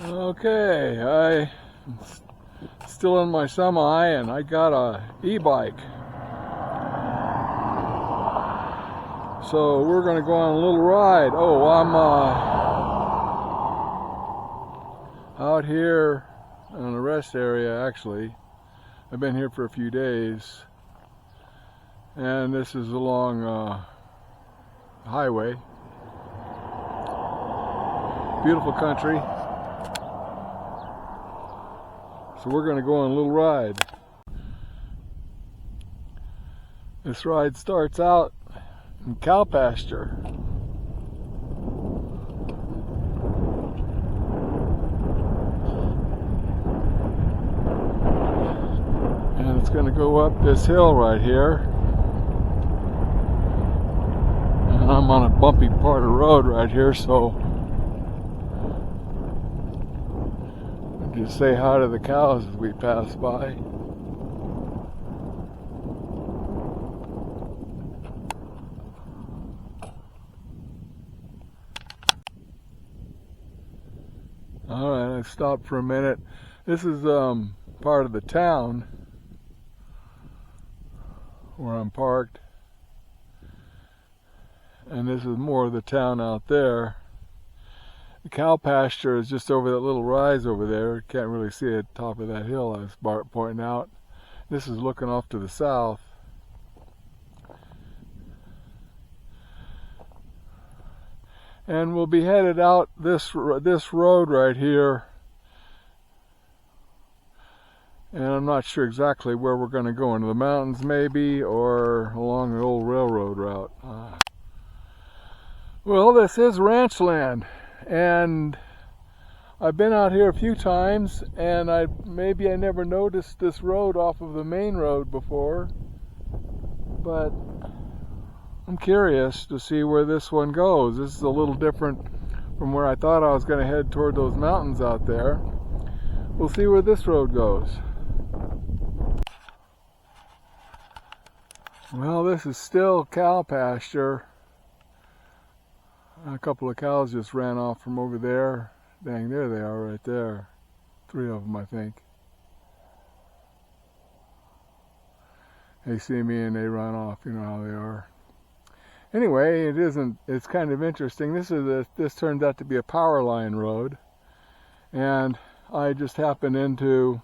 Okay, I'm still in my semi and I got a e-bike. So we're going to go on a little ride. Oh, I'm out here in a rest area actually. I've been here for a few days. And this is along the highway. Beautiful country. So we're going to go on a little ride. This ride starts out in cow pasture. And it's going to go up this hill right here. And I'm on a bumpy part of the road right here, so just say hi to the cows as we pass by. Alright, I stopped for a minute. This is part of the town where I'm parked. And this is more of the town out there. The cow pasture is just over that little rise over there. Can't really see it at the top of that hill I was pointing out. This is looking off to the south. And we'll be headed out this road right here. And I'm not sure exactly where we're going to go, into the mountains maybe, or along the old railroad route. Well, this is ranch land. And I've been out here a few times, and maybe I never noticed this road off of the main road before, but I'm curious to see where this one goes. This is a little different from where I thought I was going to head toward those mountains out there. We'll see where this road goes. Well, this is still cow pasture. A couple of cows just ran off from over there. Dang, there they are right there. 3 of them, I think. They see me and they run off, you know how they are. Anyway, it's kind of interesting. This turned out to be a power line road. And I just happened into,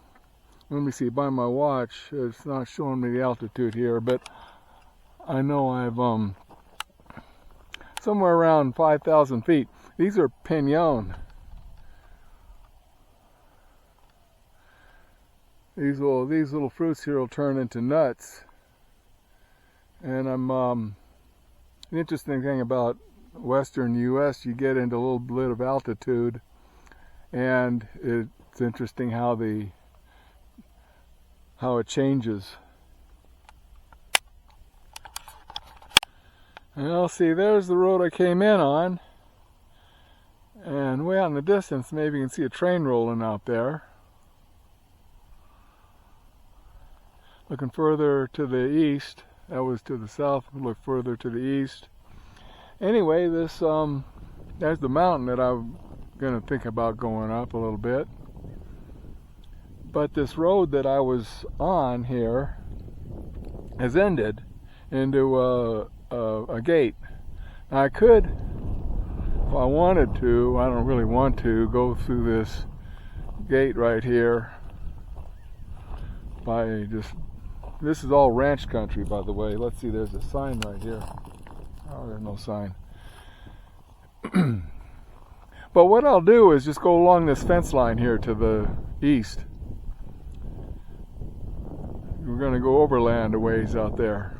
let me see, by my watch, it's not showing me the altitude here, but I know I've somewhere around 5,000 feet. These are piñon. These little fruits here will turn into nuts. And the interesting thing about western U.S., you get into a little bit of altitude, and it's interesting how it changes. Well, see, there's the road I came in on, and way out in the distance, maybe you can see a train rolling out there. Looking further to the east, that was to the south, look further to the east. Anyway, there's the mountain that I'm going to think about going up a little bit. But this road that I was on here has ended into a gate. Now I could, if I wanted to, I don't really want to, go through this gate right here this is all ranch country, by the way. Let's see, there's a sign right here. Oh, there's no sign. But what I'll do is just go along this fence line here to the east. We're going to go overland a ways out there.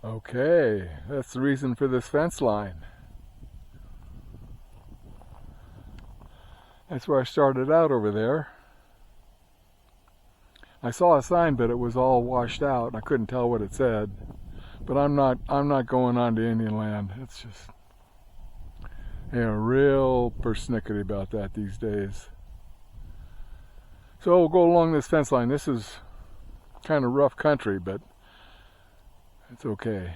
Okay, that's the reason for this fence line. That's where I started out over there. I saw a sign, but it was all washed out, and I couldn't tell what it said. But I'm not going on to Indian land. It's just, real persnickety about that these days. So we'll go along this fence line. This is kind of rough country, but it's okay.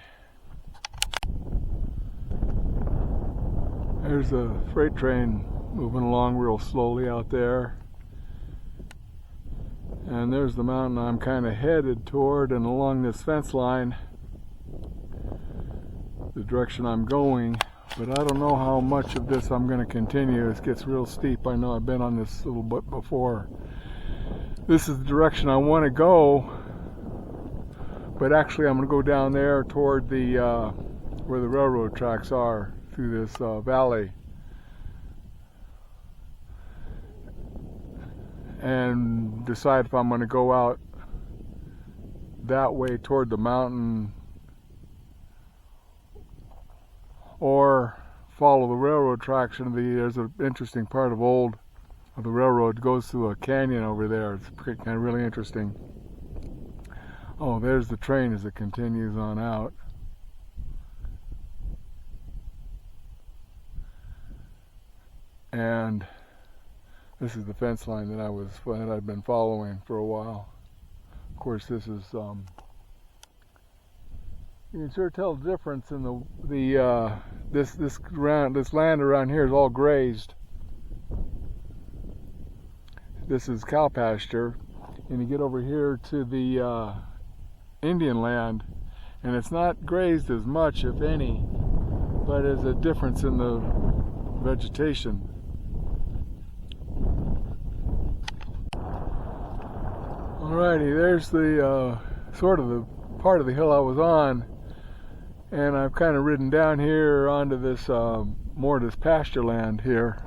There's a freight train moving along real slowly out there. And there's the mountain I'm kind of headed toward, and along this fence line, the direction I'm going. But I don't know how much of this I'm going to continue. It gets real steep. I know I've been on this a little bit before. This is the direction I want to go, but actually I'm going to go down there toward the where the railroad tracks are, through this valley, and decide if I'm going to go out that way toward the mountain or follow the railroad tracks. There's an interesting part of the railroad goes through a canyon over there. It's kind of really interesting. Oh, there's the train as it continues on out. And this is the fence line that I'd been following for a while. Of course, this is you can sure tell the difference in this land around here is all grazed. This is cow pasture, and you get over here to the Indian land, and it's not grazed as much, if any, but there's a difference in the vegetation. Alrighty, there's the sort of the part of the hill I was on, and I've kind of ridden down here onto this more of this pasture land here.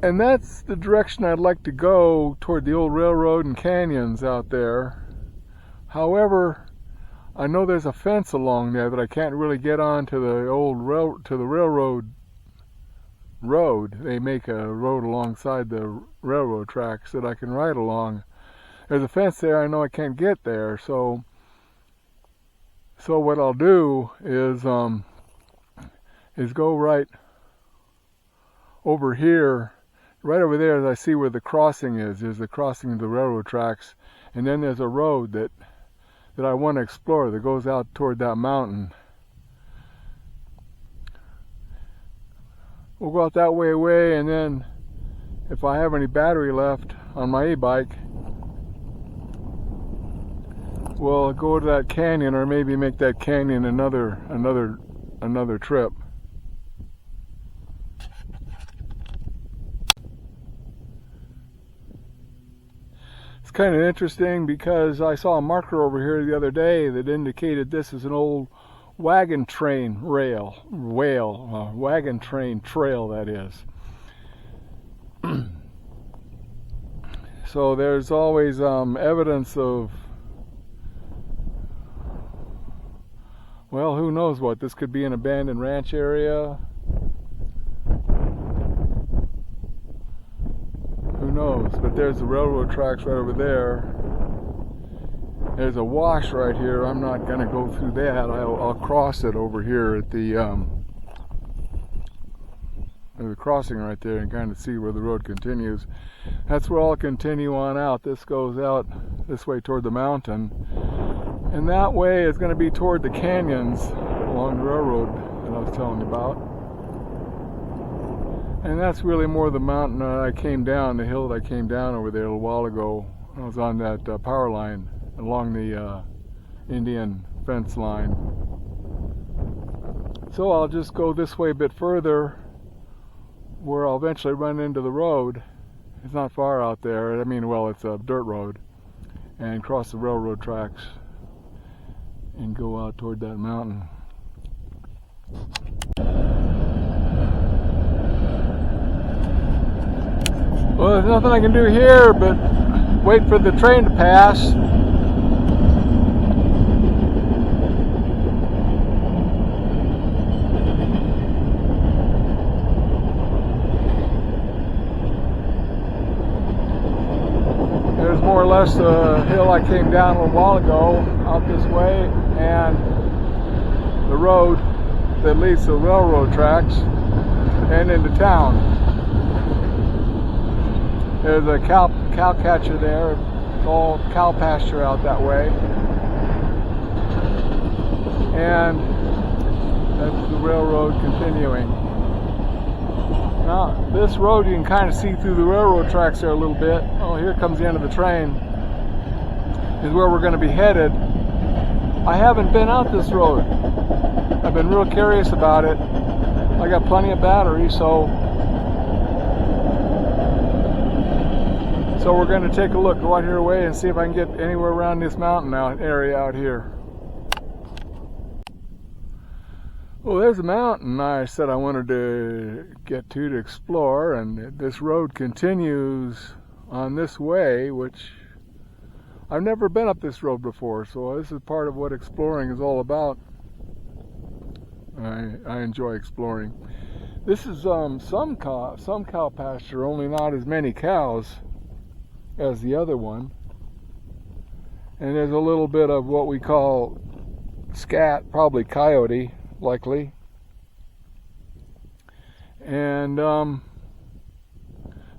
And that's the direction I'd like to go, toward the old railroad and canyons out there. However, I know there's a fence along there that I can't really get on to the old railroad road. They make a road alongside the railroad tracks that I can ride along. There's a fence there. I know I can't get there, so what I'll do is go right over here. Right over there, as I see where the crossing is, the crossing of the railroad tracks, and then there's a road that I want to explore that goes out toward that mountain. We'll go out that way, and then if I have any battery left on my e-bike, we'll go to that canyon, or maybe make that canyon another trip. It's kind of interesting because I saw a marker over here the other day that indicated this is an old wagon train wagon train trail, that is. So there's always evidence of, well, who knows what. This could be an abandoned ranch area. Who knows? But there's the railroad tracks right over there. There's a wash right here. I'm not going to go through that. I'll cross it over here at the crossing right there and kind of see where the road continues. That's where I'll continue on out. This goes out this way toward the mountain. And that way is going to be toward the canyons along the railroad that I was telling you about. And that's really more the mountain I came down, the hill that I came down over there a little while ago. I was on that power line along the Indian fence line. So I'll just go this way a bit further, where I'll eventually run into the road. It's not far out there. I mean, well, it's a dirt road, and cross the railroad tracks and go out toward that mountain. Well, there's nothing I can do here but wait for the train to pass. There's more or less the hill I came down a little while ago, out this way, and the road that leads to the railroad tracks and into town. There's a cow catcher there. It's all cow pasture out that way. And That's the railroad continuing. Now, this road you can kind of see through the railroad tracks there a little bit. Oh, here comes the end of the train. Is where we're going to be headed. I haven't been out this road. I've been real curious about it. I got plenty of battery, so we're going to take a look, go out here away and see if I can get anywhere around this mountain area out here. Well, there's a mountain I said I wanted to get to explore, and this road continues on this way, which I've never been up this road before, so this is part of what exploring is all about. I enjoy exploring. This is some cow pasture, only not as many cows as the other one. And there's a little bit of what we call scat, probably coyote, likely. And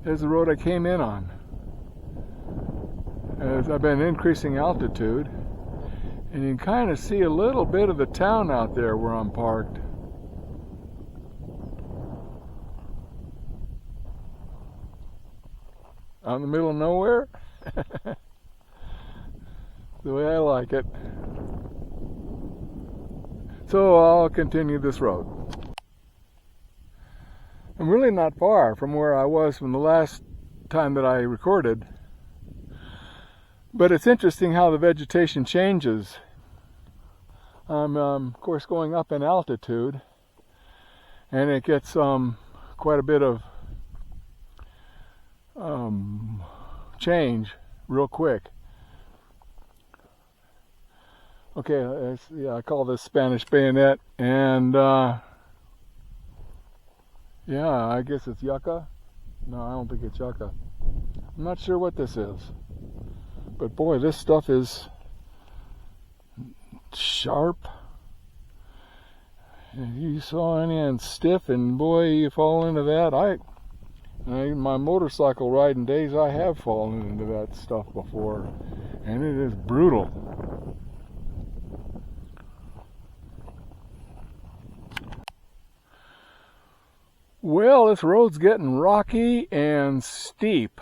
there's the road I came in on. As I've been increasing altitude, and you can kind of see a little bit of the town out there where I'm parked. Out in the middle of nowhere. The way I like it. So I'll continue this road. I'm really not far from where I was from the last time that I recorded. But it's interesting how the vegetation changes. I'm, of course, going up in altitude, and it gets quite a bit of change real quick. Okay, yeah, I call this Spanish bayonet, and yeah, I guess it's yucca. No, I don't think it's yucca. I'm not sure what this is. But boy, this stuff is sharp. If you saw any and stiff, and boy, you fall into that. My motorcycle riding days, I have fallen into that stuff before, and it is brutal. Well, this road's getting rocky and steep.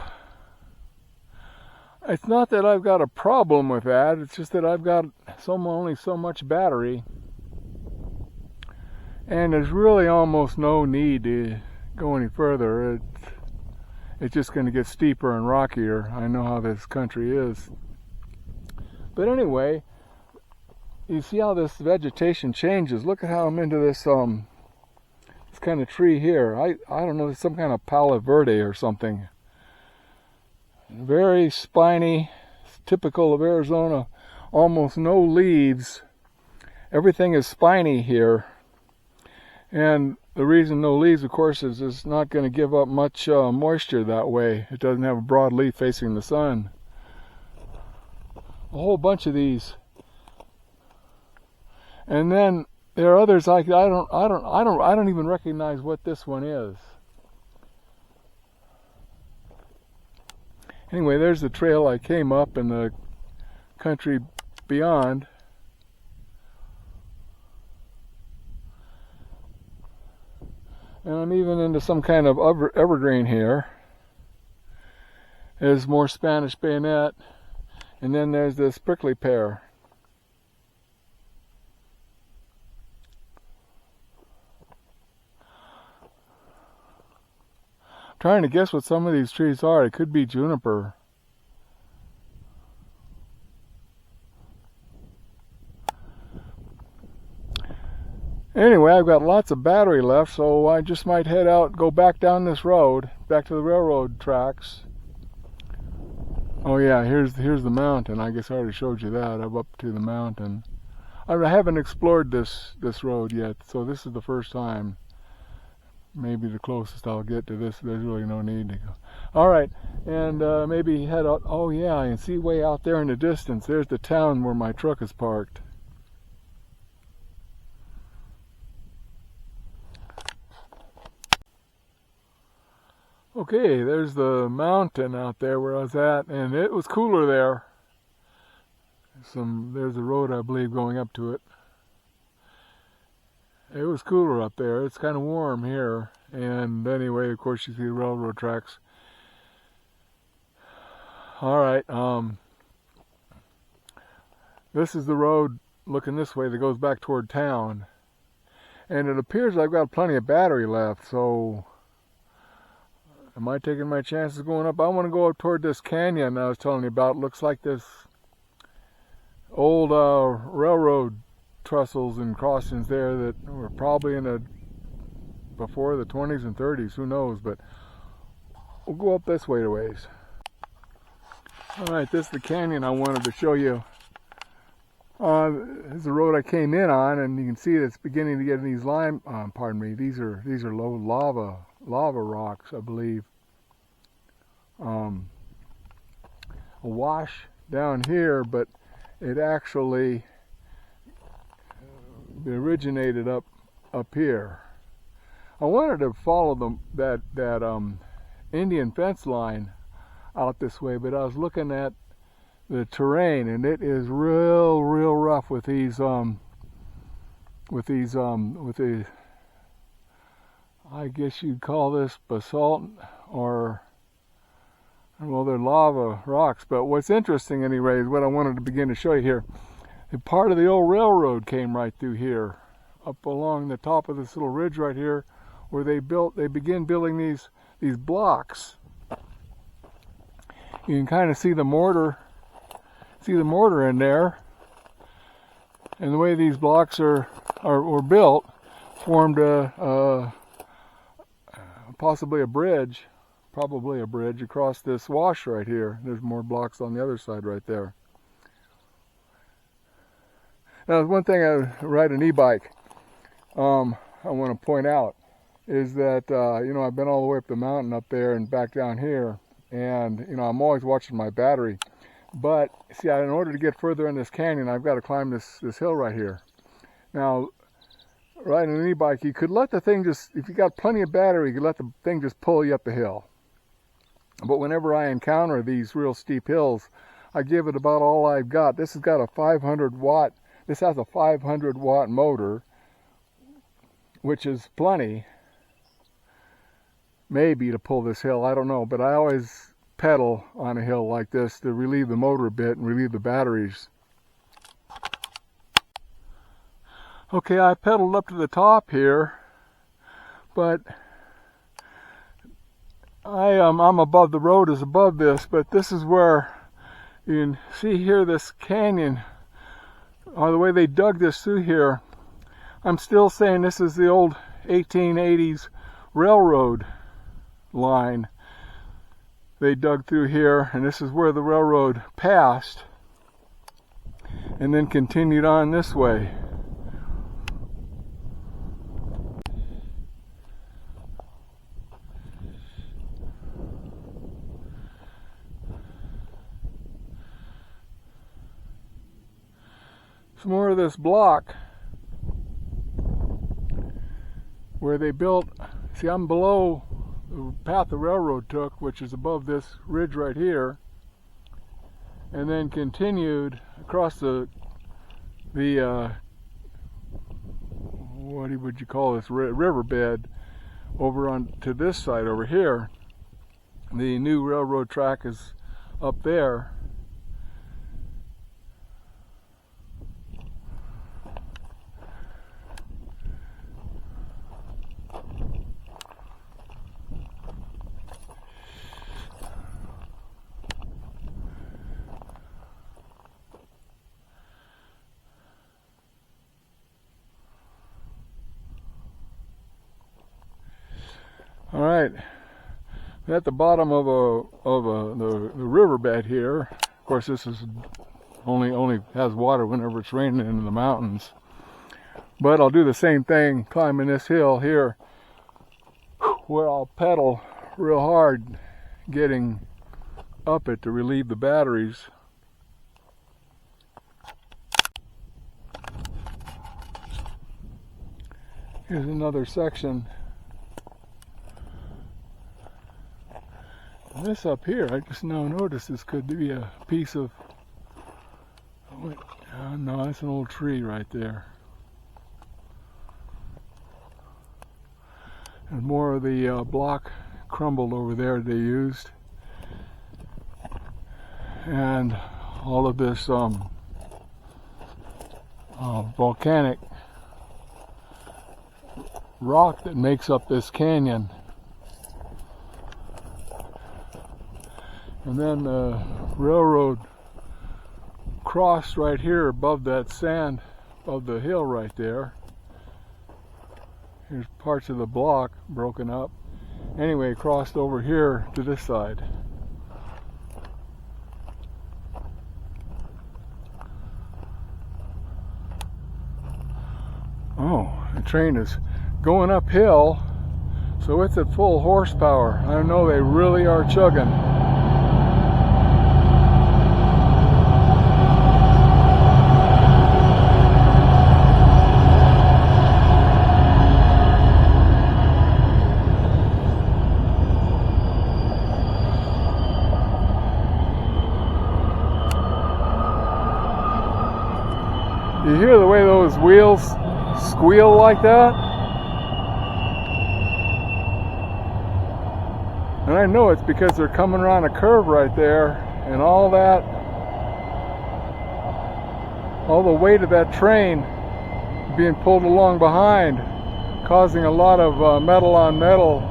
It's not that I've got a problem with that, it's just that I've got only so much battery. And there's really almost no need to go any further. It's just going to get steeper and rockier. I know how this country is. But anyway, you see how this vegetation changes. Look at how I'm into this kind of tree here. I don't know, it's some kind of Palo Verde or something. Very spiny, typical of Arizona, almost no leaves. Everything is spiny here. And the reason no leaves, of course, is it's not going to give up much moisture that way. It doesn't have a broad leaf facing the sun. A whole bunch of these. And then there are others like I don't even recognize what this one is. Anyway, there's the trail I came up in the country beyond. And I'm even into some kind of evergreen here. There's more Spanish bayonet. And then there's this prickly pear. Trying to guess what some of these trees are. It could be juniper. Anyway, I've got lots of battery left, so I just might head out, go back down this road, back to the railroad tracks. Oh yeah, here's the mountain. I guess I already showed you that. I'm up to the mountain. I haven't explored this road yet, so this is the first time. Maybe the closest I'll get to this. There's really no need to go. All right, and maybe head out. Oh yeah, I can see way out there in the distance. There's the town where my truck is parked. Okay, there's the mountain out there where I was at, and it was cooler there. There's a road, I believe, going up to it. it was cooler up there. It's kind of warm here. And anyway, of course, you see the railroad tracks. All right. This is the road looking this way that goes back toward town. And it appears I've got plenty of battery left, so am I taking my chances going up? I want to go up toward this canyon I was telling you about. It looks like this old railroad trestles and crossings there that were probably in the before the 20s and 30s, who knows, but we'll go up this way a ways. All right, this is the canyon I wanted to show you. This is the road I came in on, and you can see it's beginning to get these these are low lava rocks, I believe. A wash down here, but it actually originated up here. I wanted to follow that Indian fence line out this way, but I was looking at the terrain, and it is real rough with the I guess you'd call this basalt, or well, they're lava rocks. But what's interesting anyway is what I wanted to begin to show you here. A part of the old railroad came right through here, up along the top of this little ridge right here, where they began building these blocks. You can kind of see the mortar in there, and the way these blocks were built formed possibly a bridge, probably a bridge across this wash right here. There's more blocks on the other side right there. Now, one thing I ride an e-bike, I want to point out is that I've been all the way up the mountain up there and back down here, and I'm always watching my battery. But see, in order to get further in this canyon, I've got to climb this hill right here. Now, riding an e-bike, you could let the thing if you got plenty of battery, you could let the thing just pull you up the hill. But whenever I encounter these real steep hills, I give it about all I've got. This has got a 500 watt. This has a 500 watt motor, which is plenty, maybe, to pull this hill. I don't know, but I always pedal on a hill like this to relieve the motor a bit and relieve the batteries. Okay, I pedaled up to the top here, but I'm above, the road is above this, but this is where you can see here this canyon, or the way they dug this through here. I'm still saying this is the old 1880s railroad line. They dug through here, and this is where the railroad passed and then continued on this way. Some more of this block where they built. See, I'm below the path the railroad took, which is above this ridge right here, and then continued across the what would you call this, riverbed, over on to this side over here. The new railroad track is up there. All right, at the bottom of the riverbed here. Of course, this is only has water whenever it's raining in the mountains. But I'll do the same thing climbing this hill here, where I'll pedal real hard, getting up it to relieve the batteries. Here's another section. This up here, I just now noticed this could be a piece of, no, that's an old tree right there. And more of the block crumbled over there they used. And all of this volcanic rock that makes up this canyon. And then the railroad crossed right here above that sand, above the hill right there. Here's parts of the block broken up. Anyway, crossed over here to this side. Oh, the train is going uphill, so it's at full horsepower. I know they really are chugging. You hear the way those wheels squeal like that? And I know it's because they're coming around a curve right there, and all the weight of that train being pulled along behind, causing a lot of metal on metal,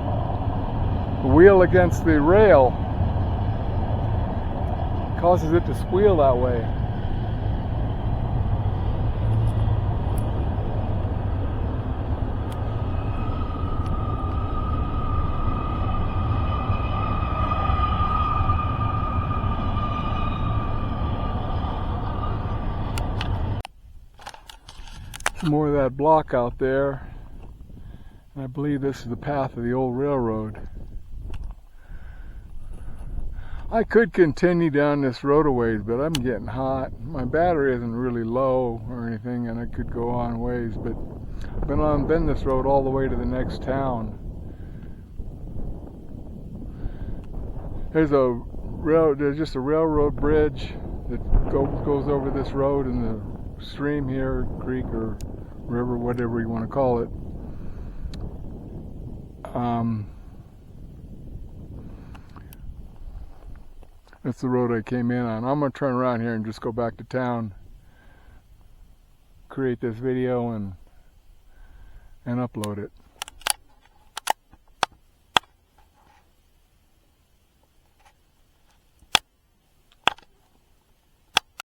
wheel against the rail, causes it to squeal that way. More of that block out there, and I believe this is the path of the old railroad. I could continue down this road a ways, but I'm getting hot. My battery isn't really low or anything, and I could go on ways, but I've been this road all the way to the next town. There's just a railroad bridge that goes over this road and the stream here, creek or river, whatever you want to call it. That's the road I came in on. I'm going to turn around here and just go back to town, create this video and upload it.